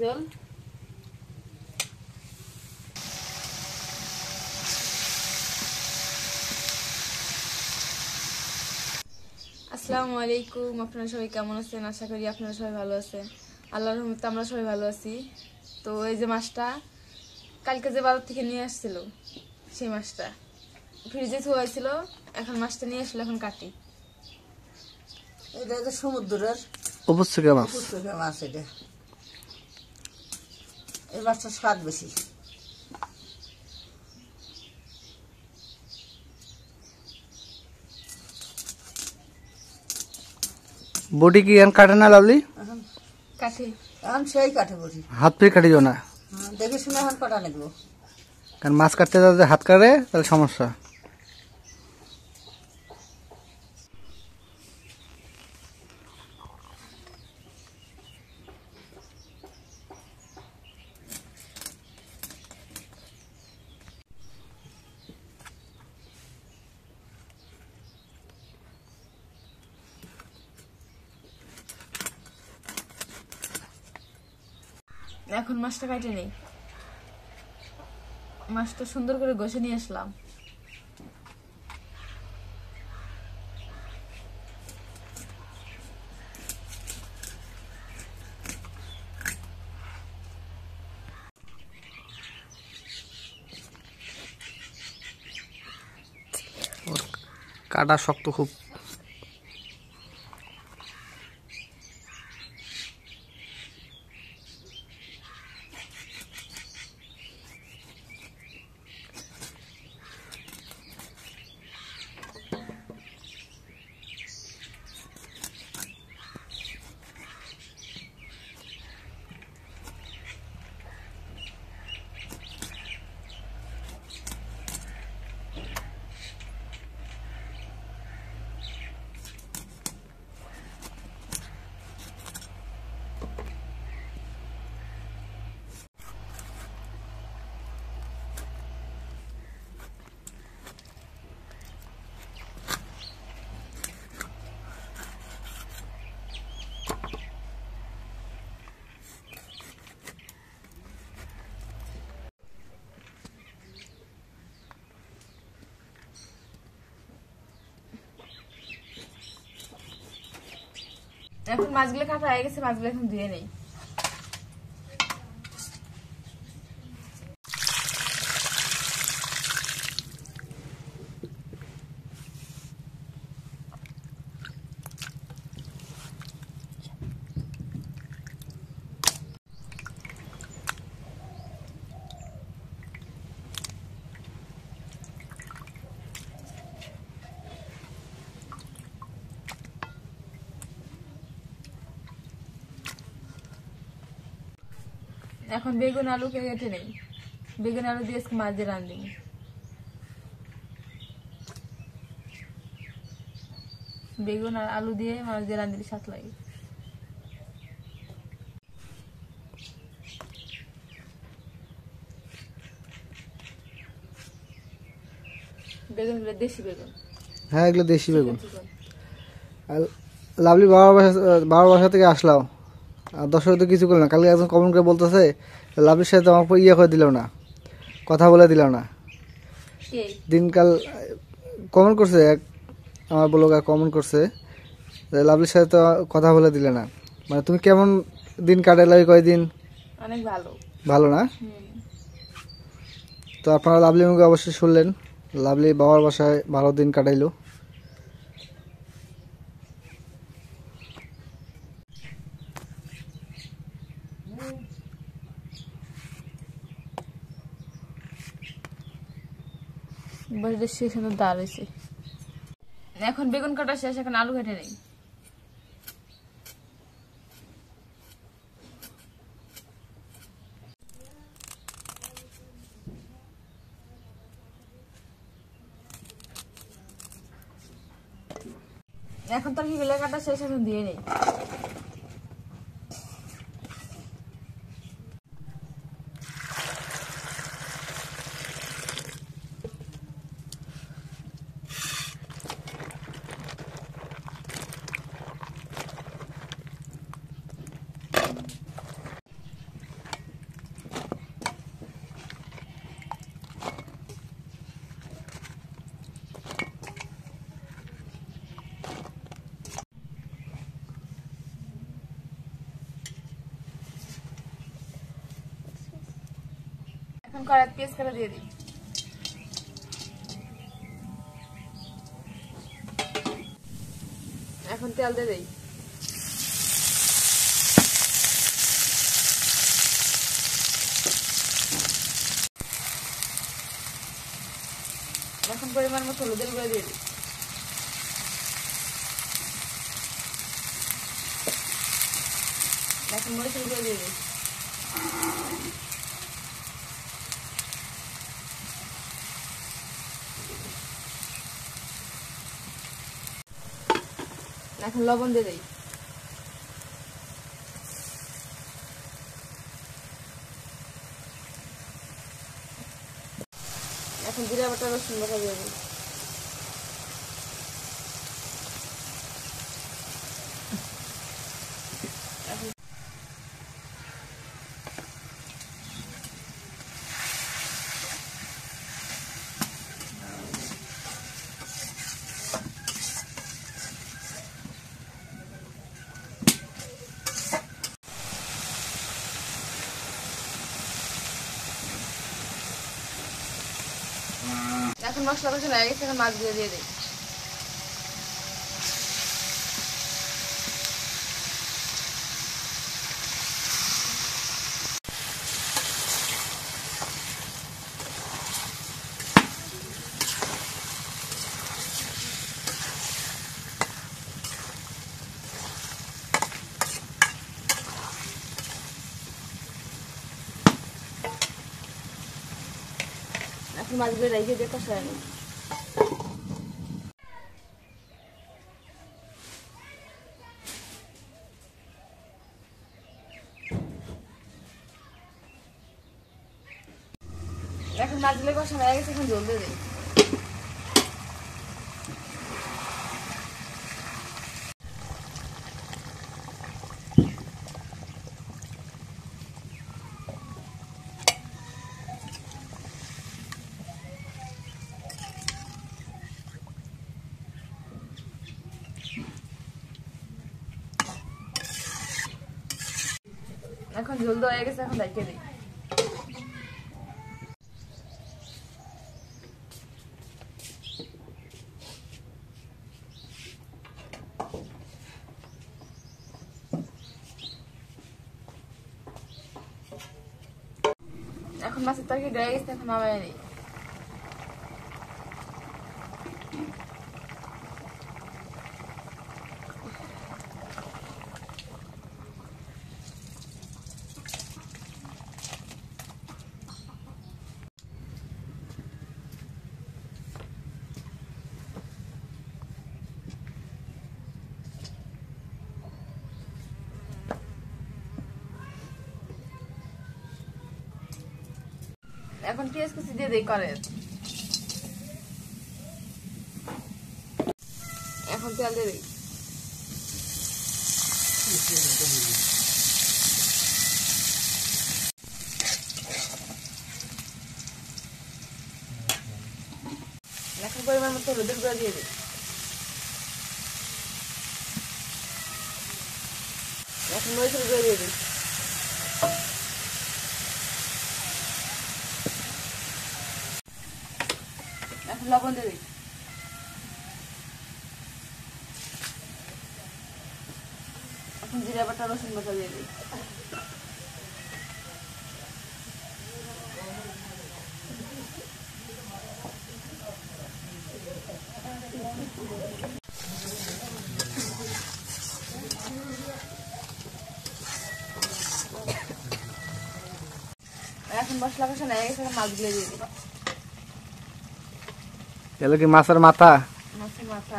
জল আসসালামু আলাইকুম। আপনারা সবাই কেমন আছেন? আশা করি আপনারা সবাই ভালো আছেন। আল্লাহর রহমতে আমরা সবাই ভালো আছি। তো এই যে মাছটা কালকে যে বাজার থেকে নিয়ে আসছিল, সেই মাছটা ফ্রিজে থুয়াইছিল, এখন মাছটা নিয়ে আসলে এখন কাটি। এটা হচ্ছে সমুদ্রের উপস্থিকা মাছ। মাছ। এটা এই মাছটার স্বাদ বেশি। বডি কি এখন কাটে না লাভলি? কাটি এখন সেই কাঠে বসি, হাত ফিরে কাটি যাও না, দেখে শুনে এখন কাটা নেবো। কারণ মাছ কাটতে যদি হাত কাটে তাহলে সমস্যা। এখন মাছটা কাটে নেই, মাছটা সুন্দর করে ঘষে নিয়ে আসলাম। কাটা শক্ত খুব। এখন মাছগুলো কাটা হয়ে গেছে, মাছগুলো এখন ধুয়ে নেই। এখন বেগুন আলু কেটে নেই, বেগুন আলু দিয়ে মাছ দিয়ে রাঁধি। বেগুন আর আলু দিয়ে মাছ দিয়ে রাঁধলে স্বাদ লাগে। বেগুন গুলো দেশি বেগুন। হ্যাঁ, এগুলো দেশি বেগুন। লাভলি বাবার বাসা থেকে আসলাম, আর দর্শক তো কিছু করলো না। কালকে একজন কমেন্ট করে বলতেছে লাভলির সাথে আমাকে ইয়ে করে দিল না, কথা বলে দিল না। দিনকাল কমেন্ট করছে, এক আমার ব্লগার কমেন্ট করছে লাভলির সাথে তো কথা বলে দিলে না। মানে তুমি কেমন দিন কাটালে ওই কয়দিন? অনেক ভালো। ভালো না? তো আপনারা লাভলি মুখে অবশ্যই শুনলেন, লাভলি বাবার বাসায় ভালো দিন কাটাইলো। ডাল হয়েছে। এখন বেগুন কাটা শেষ, এখন আলু কেটে নেই। এখন তো কি গেলে কাটা শেষ, এখন দিয়ে নেই। এখন কড়াইতে পেঁয়াজ কাটা দিয়ে দিই। এখন তেল দিয়ে দিই। এখন পরিমাণ মতো হলুদের গুঁড়ো দিয়ে দিই। এখন মরিচের গুঁড়ো দিয়ে দিই। এখন লবণ দিয়ে দিই। এখন জিরা বাটা রসুন বাটা দিয়ে দিই। এখন মশলা কষানো হয়ে গেছে, এখন মাছগুলো দিয়ে দিই। এখন মাছগুলো রেখে দিয়ে কষায় নিই। এখন মাছগুলো কষানো হয়ে গেছে, এখন জল দিয়ে দিই। এখন ঝোল দেওয়া হয়ে গেছে, এখন ঢেকে দিই। এখন মাছের তরকারি হয়ে গেছে, এখন নামায় নিই। এখন পেঁয়াজ কুচি দিয়ে দিই কড়াইয়ে। এখন তেল দিয়ে দিই। এখন পরিমাণ মতো হলুদের গুঁড়ো দিয়ে দিই। এখন মরিচের গুঁড়ো দিয়ে দিই। এখন লবণ দিয়ে দিই। এখন জিরা বাটা রসুন বাটা দিয়ে দিই। এখন মশলা কষানো হয়ে গেছে, মাছগুলো দিয়ে দিই। এগুলো কি মাছের মাথা? মাছের মাথা,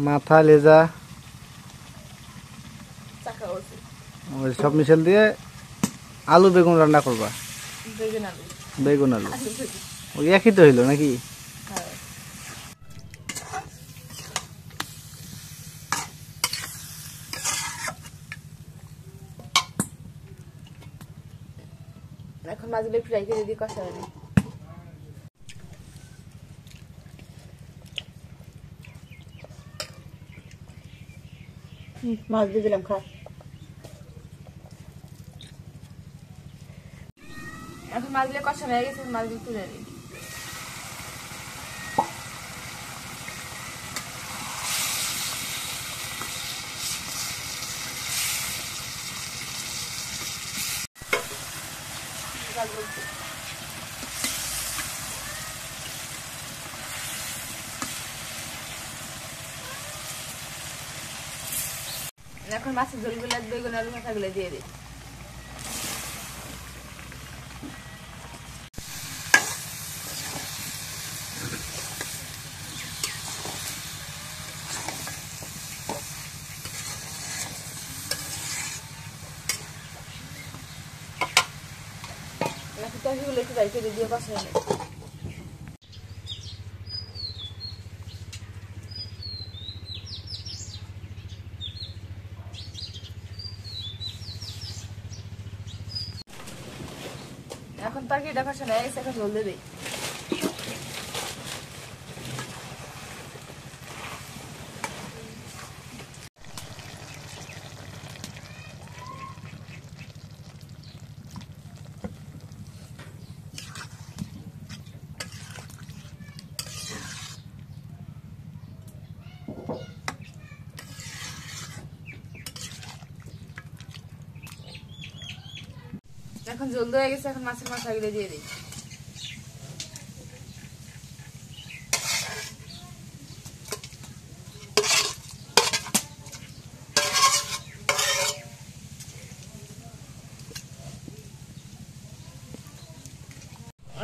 মাথা, লেজা, চাকা উঠে ওই সব মিশাল দিয়ে আলু বেগুন রান্না করবা? বেগুন আলু। বেগুন আলু ওই একই তো হইলো নাকি? হ্যাঁ। এখন মাছগুলো একটু রেখে দিয়ে কষাবে না। মাছ দিয়ে দিলাম, খা। এখন মাছগুলো কষানো হয়ে গেছে, মাছগুলো তুলে নিই। এখন মাছের ঝোলগুলো বেগুন আলু ভাজাগুলো দিয়ে দিই। তরকারিগুলো একটু রাইখে দিয়ে কষাই নেই। এখন তরকারিটা কষানো হয়ে গেছে, এখন ঝোল দিয়ে দিই। এখন ঝোল হয়ে গেছে, এখন মাছের মাথাগুলো দিয়ে দিই।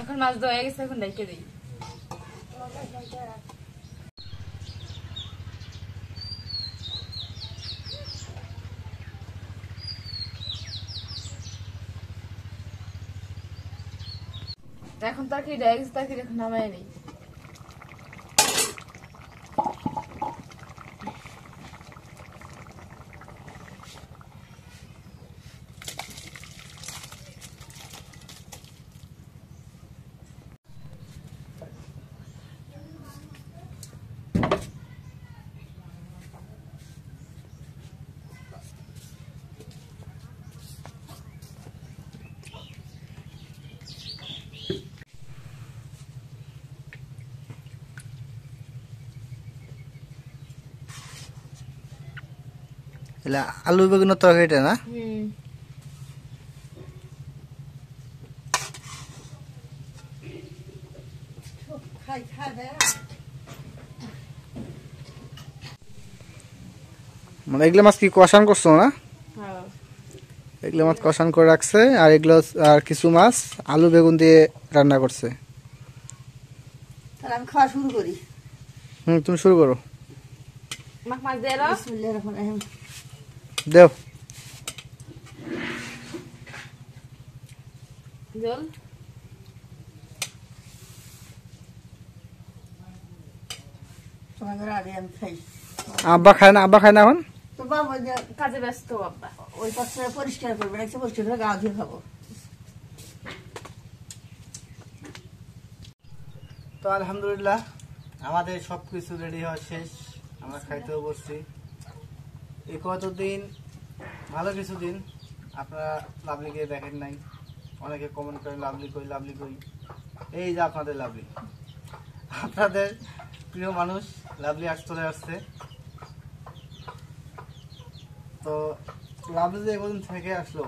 এখন মাছ দেওয়া হয়ে গেছে, এখন রেখে দিই। এখন তরকারি দেওয়া গেছে, তরকারি এখন নামাই নেই। এলা আলু বেগুনের তরকারিটা না? মানে এগুলো মাছ কি কষান করছো না? এগুলো মাছ কষান করে রাখছে, আর এগুলো আর কিছু মাছ আলু বেগুন দিয়ে রান্না করছে। তাহলে আমি খাওয়া শুরু করি। তুমি শুরু করো। মাছ দিয়ে দাও। বিসমিল্লাহির রহমানির রহিম। দেও। ঝোল তোমাদের আগে আমি খাই। আব্বা খায় না? আব্বা খায় না এখন? তো বাবা যে কাজে ব্যস্ত বাবা। ওই পাশে পরিষ্কার করবে, একটা পরিষ্কার করে গা ধুয়ে খাবো। তো আলহামদুলিল্লাহ আমাদের সব কিছু রেডি হওয়া শেষ, আমরা খাইতেও বসছি। এই কতদিন ভালো কিছু দিন আপনারা লাভলিকে দেখেন নাই, অনেকে কমেন্ট করেন লাভলি কই লাভলি কই। এই যে আপনাদের লাভলি, আপনাদের প্রিয় মানুষ লাভলি আজ চলে আসছে। তো লাভলি যে একদিন থেকে আসলো,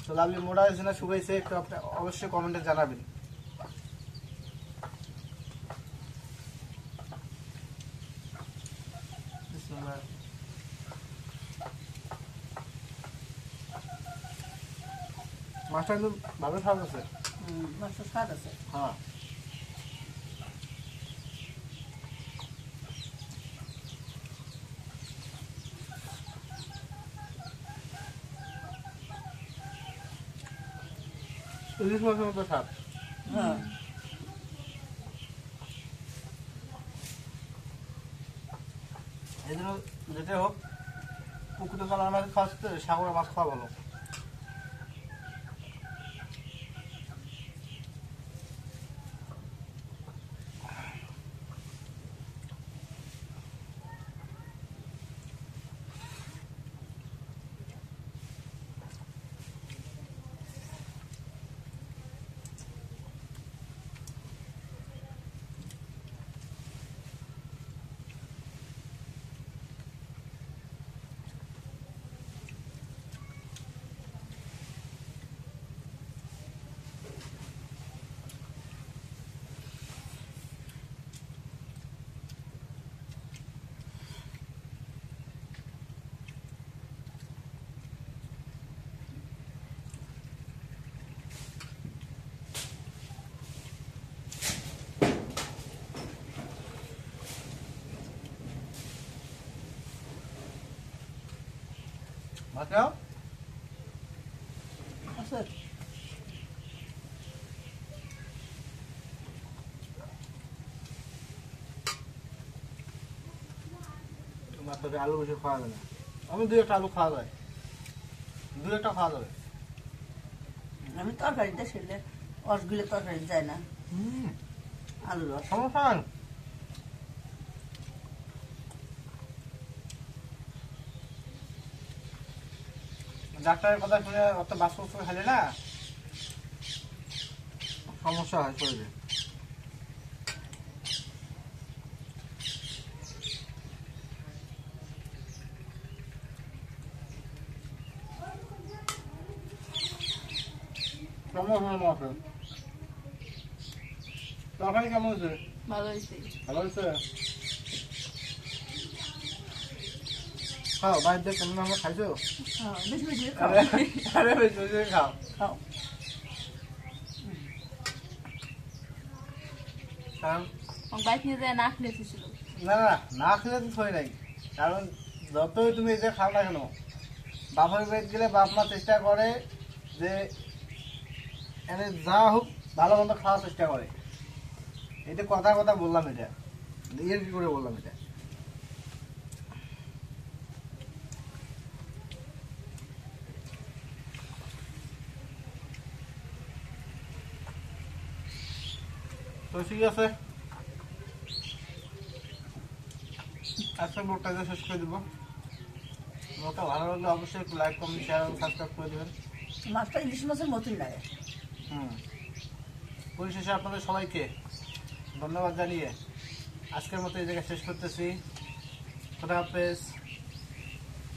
তো লাভলি মোটা হয়েছে না শুকাইছে একটু আপনি অবশ্যই কমেন্টে জানাবেন। মাছটা কিন্তু ভালো স্বাদ আছে। মাছটা স্বাদ আছে। হ্যাঁ, ইলিশ মাছের মতো স্বাদ। হ্যাঁ, এই জন্য যেটা হোক পুকুরে কালার মাছ খাওয়া সাগরের মাছ খাওয়া ভালো। আচ্ছা আছে তোমার তোকে আলু বেশি খাওয়া যাবে না আমি দুই একটা আলু খাওয়া যায় দুই একটা খাওয়া যাবে আমি তরকারিতে সেলে রসগুলো তরকারি যায় না আলু রস সমস্যা নাই ডাক্তারের কথা শুনে অত বাস্তব খেলে না সমস্যা হয় শরীরে তরকারি কেমন হয়েছে ভালো হয়েছে। ভালো হয়েছে খাও বাড়িতে কেমন আমরা খাইছো হ্যাঁ বেশি বেশি খাও আরে বেশি বেশি খাও খাও কারণ আমার বাইক নিয়ে যায় না খেলে এসেছিল। না না না খেলে তো হয় নাই কারণ যতই তুমি এই যে খাও না কেন বাপের পেট গেলে বাপ মা চেষ্টা করে যে এনে যা হোক ভালো মন্দ খাওয়ার চেষ্টা করে এটা কথা কথা বললাম এটা ইয়ের কি করে বললাম এটা তো ঠিক আছে আজকের ব্লগটা শেষ করে দিব ব্লগটা ভালো লাগলে অবশ্যই একটু লাইক কমেন্ট শেয়ার এবং সাবস্ক্রাইব করে দেবেন মাছটা ইলিশ মাছের মতোই লাগে পরিশেষে আপনাদের সবাইকে ধন্যবাদ জানিয়ে আজকের মতো এই জায়গায় শেষ করতেছি খোদা হাফেজ